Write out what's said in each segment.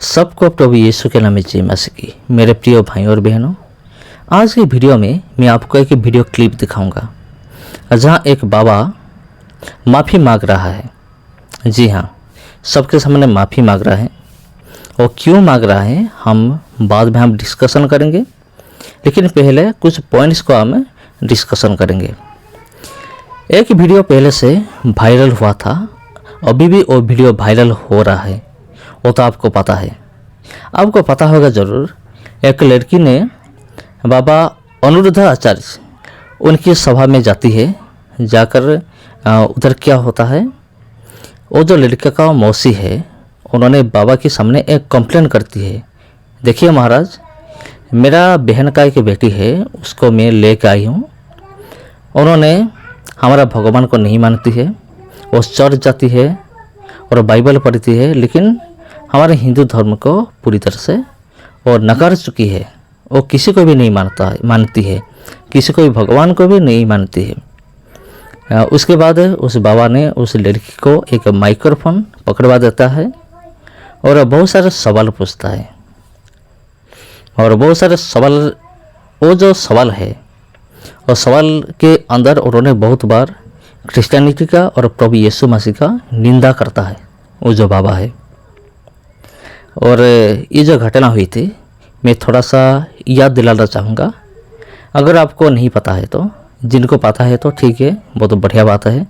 सबको प्रभु यीशु के नाम में जय मसीह की। मेरे प्रिय भाई और बहनों, आज की वीडियो में मैं आपको एक वीडियो क्लिप दिखाऊंगा जहां एक बाबा माफ़ी मांग रहा है। जी हाँ, सबके सामने माफ़ी मांग रहा है। और क्यों मांग रहा है हम बाद में डिस्कशन करेंगे, लेकिन पहले कुछ पॉइंट्स को हम डिस्कशन करेंगे। एक वीडियो पहले से वायरल हुआ था, अभी भी वो वीडियो वायरल हो रहा है, वो तो आपको पता है। आपको पता होगा ज़रूर। एक लड़की ने बाबा अनिरुद्ध आचार्य उनकी सभा में जाती है। जाकर उधर क्या होता है, वो जो लड़के का मौसी है उन्होंने बाबा के सामने एक कंप्लेन करती है। देखिए महाराज, मेरा बहन का एक बेटी है, उसको मैं लेकर आई हूँ। उन्होंने हमारा भगवान को नहीं मानती है, वो चर्च जाती है और बाइबल पढ़ती है, लेकिन हमारे हिंदू धर्म को पूरी तरह से और नकार चुकी है। वो किसी को भी नहीं मानती है, किसी को भी भगवान को भी नहीं मानती है। उसके बाद उस बाबा ने उस लड़की को एक माइक्रोफोन पकड़वा देता है और बहुत सारे सवाल पूछता है। और बहुत सारे सवाल, वो जो सवाल है और सवाल के अंदर उन्होंने बहुत बार क्रिश्चियनिटी का और प्रभु यीशु मसीह का निंदा करता है वो जो बाबा है। और ये जो घटना हुई थी, मैं थोड़ा सा याद दिलाना चाहूँगा। अगर आपको नहीं पता है तो, जिनको पता है तो ठीक है, बहुत बढ़िया बात है।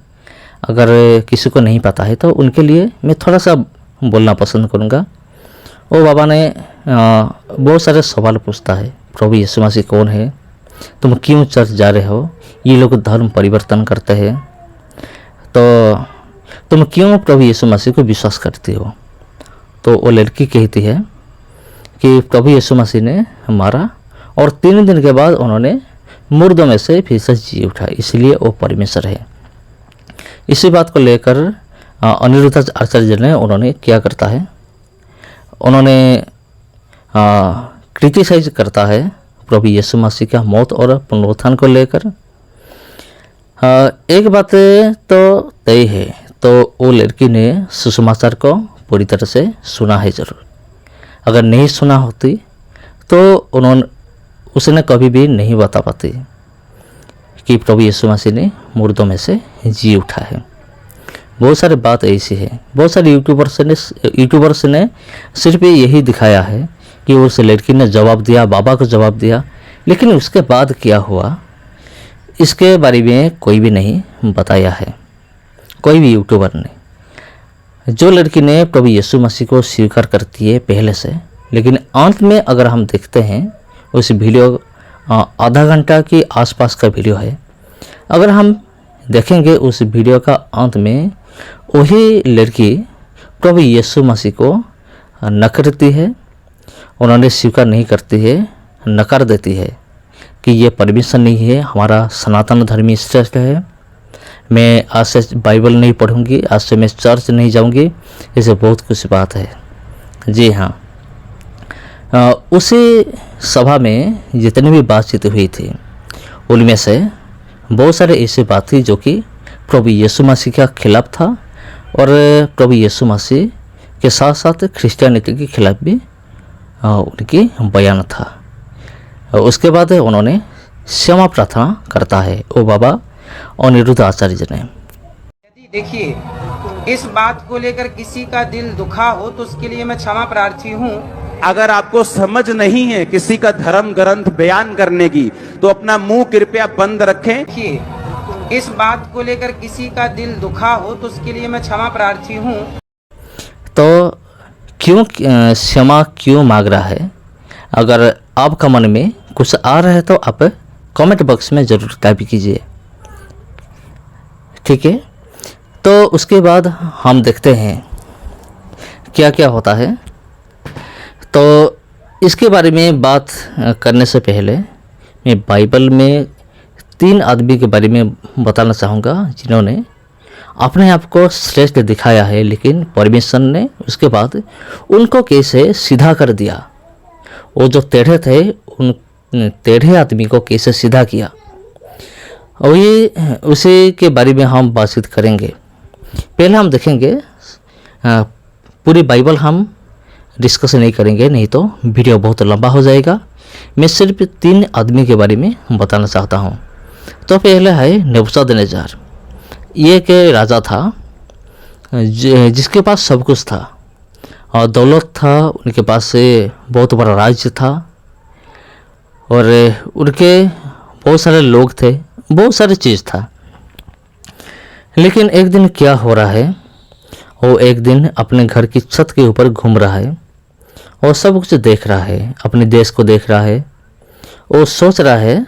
अगर किसी को नहीं पता है तो उनके लिए मैं थोड़ा सा बोलना पसंद करूँगा। वो बाबा ने बहुत सारे सवाल पूछता है। प्रभु यीशु मसीह कौन है, तुम क्यों चर्च जा रहे हो, ये लोग धर्म परिवर्तन करते हैं, तो तुम क्यों प्रभु यीशु मसीह को विश्वास करती हो। तो वो लड़की कहती है कि प्रभु यीशु मसीह ने मारा और 3 दिन के बाद उन्होंने मुर्दों में से फिर से जी उठा, इसलिए वो परमेश्वर है। इसी बात को लेकर अनिरुद्ध आचार्य ने उन्होंने क्या करता है, उन्होंने क्रिटिसाइज करता है प्रभु यीशु मसीह का मौत और पुनरुत्थान को लेकर। एक बात तो तय है, तो वो लड़की ने सुसमाचार को पूरी तरह से सुना है ज़रूर। अगर नहीं सुना होती तो उसने कभी भी नहीं बता पाती कि प्रभु यीशु मसीह ने मुर्दों में से जी उठा है। बहुत सारी बात ऐसी है, बहुत सारे यूट्यूबर्स ने सिर्फ यही दिखाया है कि उस लड़की ने जवाब दिया, बाबा को जवाब दिया, लेकिन उसके बाद क्या हुआ इसके बारे में कोई भी नहीं बताया है, कोई भी यूट्यूबर ने। जो लड़की ने प्रभु यीशु मसीह को स्वीकार करती है पहले से, लेकिन अंत में अगर हम देखते हैं उस वीडियो, आधा घंटा के आसपास का वीडियो है, अगर हम देखेंगे उस वीडियो का अंत में वही लड़की प्रभु यीशु मसीह को नकारती है। उन्होंने स्वीकार नहीं करती है, नकार देती है कि ये परमेश्वर नहीं है, हमारा सनातन धर्म ही श्रेष्ठ है, मैं आज से बाइबल नहीं पढ़ूंगी, आज से मैं चर्च नहीं जाऊंगी, ऐसे बहुत कुछ बात है। जी हाँ, उसी सभा में जितनी भी बातचीत हुई थी उनमें से बहुत सारे ऐसी बात थी जो कि प्रभु यीशु मसीह के खिलाफ था और प्रभु यीशु मसीह के साथ साथ क्रिश्चियनिटी के खिलाफ भी उनकी बयान था। उसके बाद उन्होंने क्षमा प्रार्थना करता है वो बाबा अनिरुद्ध आचार्य ने। यदि देखिए, इस बात को लेकर किसी का दिल दुखा हो तो उसके लिए मैं क्षमा प्रार्थी हूँ। अगर आपको समझ नहीं है किसी का धर्म ग्रंथ बयान करने की, तो अपना मुंह कृपया बंद रखें। देखिए, इस बात को लेकर किसी का दिल दुखा हो तो उसके लिए मैं क्षमा प्रार्थी हूँ। तो क्यों क्षमा क्यों मांग रहा है? अगर आपका मन में कुछ आ रहा है तो आप कमेंट बॉक्स में ज़रूर टाइप कीजिए, ठीक है। तो उसके बाद हम देखते हैं क्या क्या होता है। तो इसके बारे में बात करने से पहले मैं बाइबल में 3 आदमी के बारे में बताना चाहूँगा जिन्होंने अपने आप को श्रेष्ठ दिखाया है, लेकिन परमेश्वर ने उसके बाद उनको कैसे सीधा कर दिया। वो जो टेढ़े थे उन टेढ़े आदमी को कैसे सीधा किया, वही उसी के बारे में हम बातचीत करेंगे। पहले हम देखेंगे पूरी बाइबल हम डिस्कस नहीं करेंगे, नहीं तो वीडियो बहुत लंबा हो जाएगा। मैं सिर्फ 3 आदमी के बारे में बताना चाहता हूँ। तो पहले है नेबूकदनेस्सर। ये एक राजा था जिसके पास सब कुछ था और दौलत था, उनके पास से बहुत बड़ा राज्य था और उनके बहुत सारे लोग थे, बहुत सारी चीज़ था। लेकिन एक दिन क्या हो रहा है, वो एक दिन अपने घर की छत के ऊपर घूम रहा है और सब कुछ देख रहा है, अपने देश को देख रहा है। वो सोच रहा है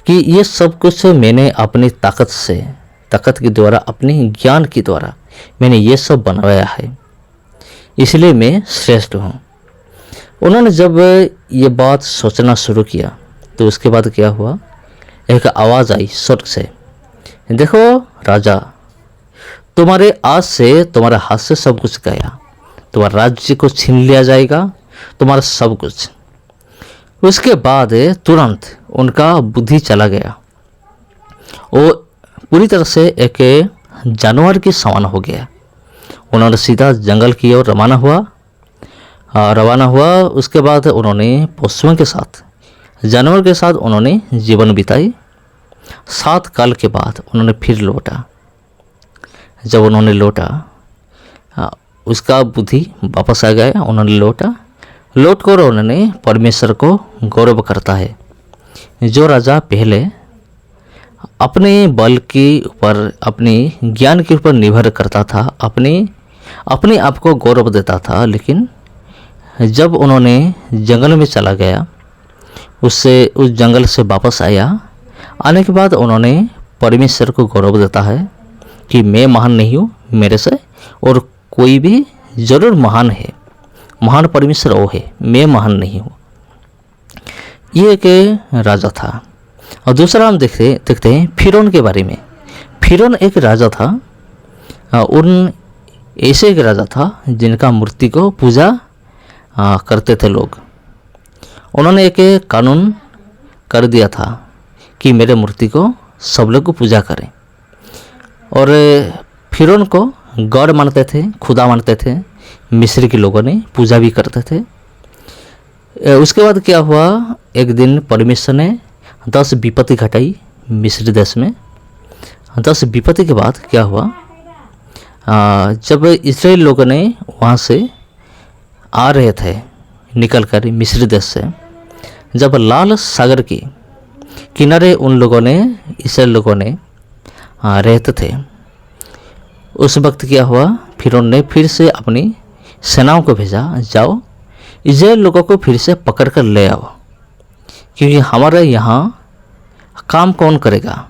कि ये सब कुछ मैंने अपनी ताकत के द्वारा, अपने ज्ञान के द्वारा मैंने ये सब बनवाया है, इसलिए मैं श्रेष्ठ हूँ। उन्होंने जब ये बात सोचना शुरू किया तो उसके बाद क्या हुआ, एक आवाज़ आई स्वर्ग से, देखो राजा, तुम्हारे आज से तुम्हारे हाथ से सब कुछ गया, तुम्हारा राज्य को छीन लिया जाएगा, तुम्हारा सब कुछ। उसके बाद तुरंत उनका बुद्धि चला गया, वो पूरी तरह से एक जानवर के समान हो गया। उन्होंने सीधा जंगल की ओर रवाना हुआ। उसके बाद उन्होंने पशुओं के साथ, जानवर के साथ उन्होंने जीवन बिताई। 7 काल के बाद उन्होंने फिर लौटा। जब उन्होंने लौटा, उसका बुद्धि वापस आ गया। उन्होंने लौट कर उन्होंने परमेश्वर को गौरव करता है। जो राजा पहले अपने बल के ऊपर, अपने ज्ञान के ऊपर निर्भर करता था, अपने आप को गौरव देता था, लेकिन जब उन्होंने जंगल में चला गया, उस जंगल से वापस आने के बाद उन्होंने परमेश्वर को गौरव देता है कि मैं महान नहीं हूँ, मेरे से और कोई भी जरूर महान है, महान परमेश्वर वो है, मैं महान नहीं हूँ। ये एक राजा था। और दूसरा हम देखते हैं फिरौन के बारे में। फिरौन एक राजा था, ऐसे एक राजा था जिनका मूर्ति को पूजा करते थे लोग। उन्होंने एक कानून कर दिया था कि मेरे मूर्ति को सब लोग पूजा करें, और फिरौन को गॉड मानते थे, खुदा मानते थे। मिस्र के लोगों ने पूजा भी करते थे। उसके बाद क्या हुआ, एक दिन परमेश्वर ने 10 विपत्ति घटाई मिस्र देश में। 10 विपत्ति के बाद क्या हुआ, जब इस्राएल लोगों ने वहाँ से आ रहे थे निकल कर मिस्र देश से, जब लाल सागर के किनारे उन लोगों ने, इस्राएल लोगों ने रहते थे, उस वक्त क्या हुआ, फिरौन ने फिर से अपनी सेनाओं को भेजा, जाओ इस्राएल लोगों को फिर से पकड़ कर ले आओ, क्योंकि हमारे यहाँ काम कौन करेगा,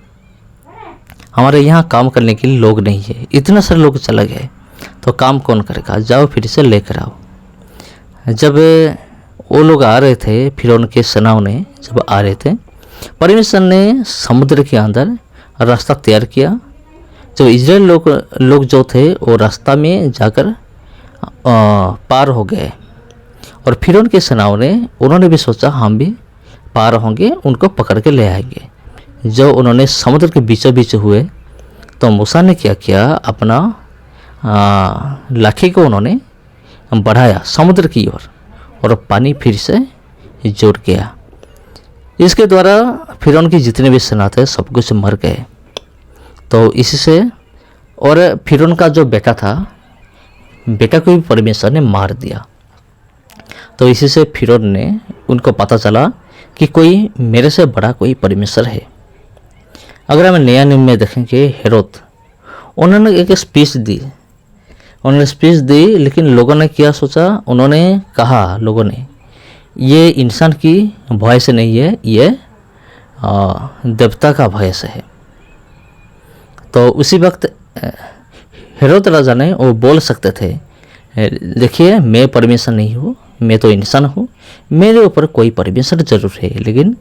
हमारे यहाँ काम करने के लिए लोग नहीं है, इतने सारे लोग चले गए तो काम कौन करेगा, जाओ फिर से लेकर आओ। जब वो लोग आ रहे थे, फिरौन के सेनाओं ने जब आ रहे थे, परमेश्वर ने समुद्र के अंदर रास्ता तैयार किया। जो इजराइल लोग जो थे वो रास्ता में जाकर पार हो गए, और फिरौन के सेनाओं ने, उन्होंने भी सोचा हम भी पार होंगे, उनको पकड़ के ले आएंगे। जो उन्होंने समुद्र के बीचों बीच हुए तो मूसा ने क्या किया, अपना लाठी को उन्होंने बढ़ाया समुद्र की ओर, और पानी फिर से जुड़ गया। इसके द्वारा फिरौन की जितने भी सेना थे सब कुछ मर गए। तो इससे, और फिरौन का जो बेटा था, बेटा को भी परमेश्वर ने मार दिया। तो इसी से फिरौन ने, उनको पता चला कि कोई मेरे से बड़ा कोई परमेश्वर है। अगर हम नया नियम में देखेंगे, हेरोद, उन्होंने एक स्पीच दी, लेकिन लोगों ने क्या सोचा, उन्होंने कहा, लोगों ने, ये इंसान की वॉइस नहीं है, ये देवता का वॉइस है। तो उसी वक्त हेरोद राजा ने, वो बोल सकते थे, देखिए मैं परमेश्वर नहीं हूँ, मैं तो इंसान हूँ, मेरे ऊपर कोई परमेश्वर जरूर है। लेकिन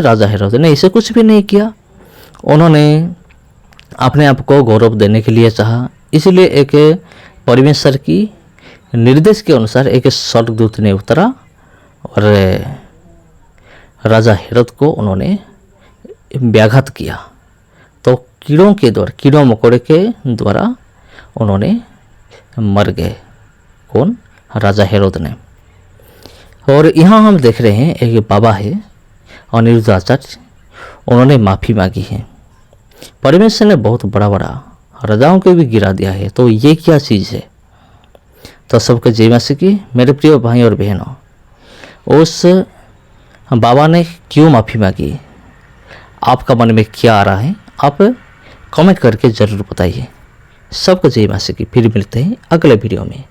राजा हेरोद ने इसे कुछ भी नहीं किया। उन्होंने अपने आप को गौरव देने के लिए चाहा, इसलिए एक परमेश्वर की निर्देश के अनुसार एक स्वर्गदूत ने उतरा और राजा हेरोद को उन्होंने व्याघात किया। तो कीड़ों मकोड़े के द्वारा उन्होंने मर गए। कौन? राजा हेरोद ने। और यहाँ हम देख रहे हैं एक बाबा है अनिरुद्धाचार्य, उन्होंने माफ़ी मांगी है। परमेश्वर ने बहुत बड़ा बड़ा राजाओं को भी गिरा दिया है, तो ये क्या चीज़ है। तो सबके जय मसीह की। मेरे प्रिय भाई और बहनों, उस बाबा ने क्यों माफ़ी मांगी, आपका मन में क्या आ रहा है, आप कमेंट करके ज़रूर बताइए। सबको जय मसीह की। फिर मिलते हैं अगले वीडियो में।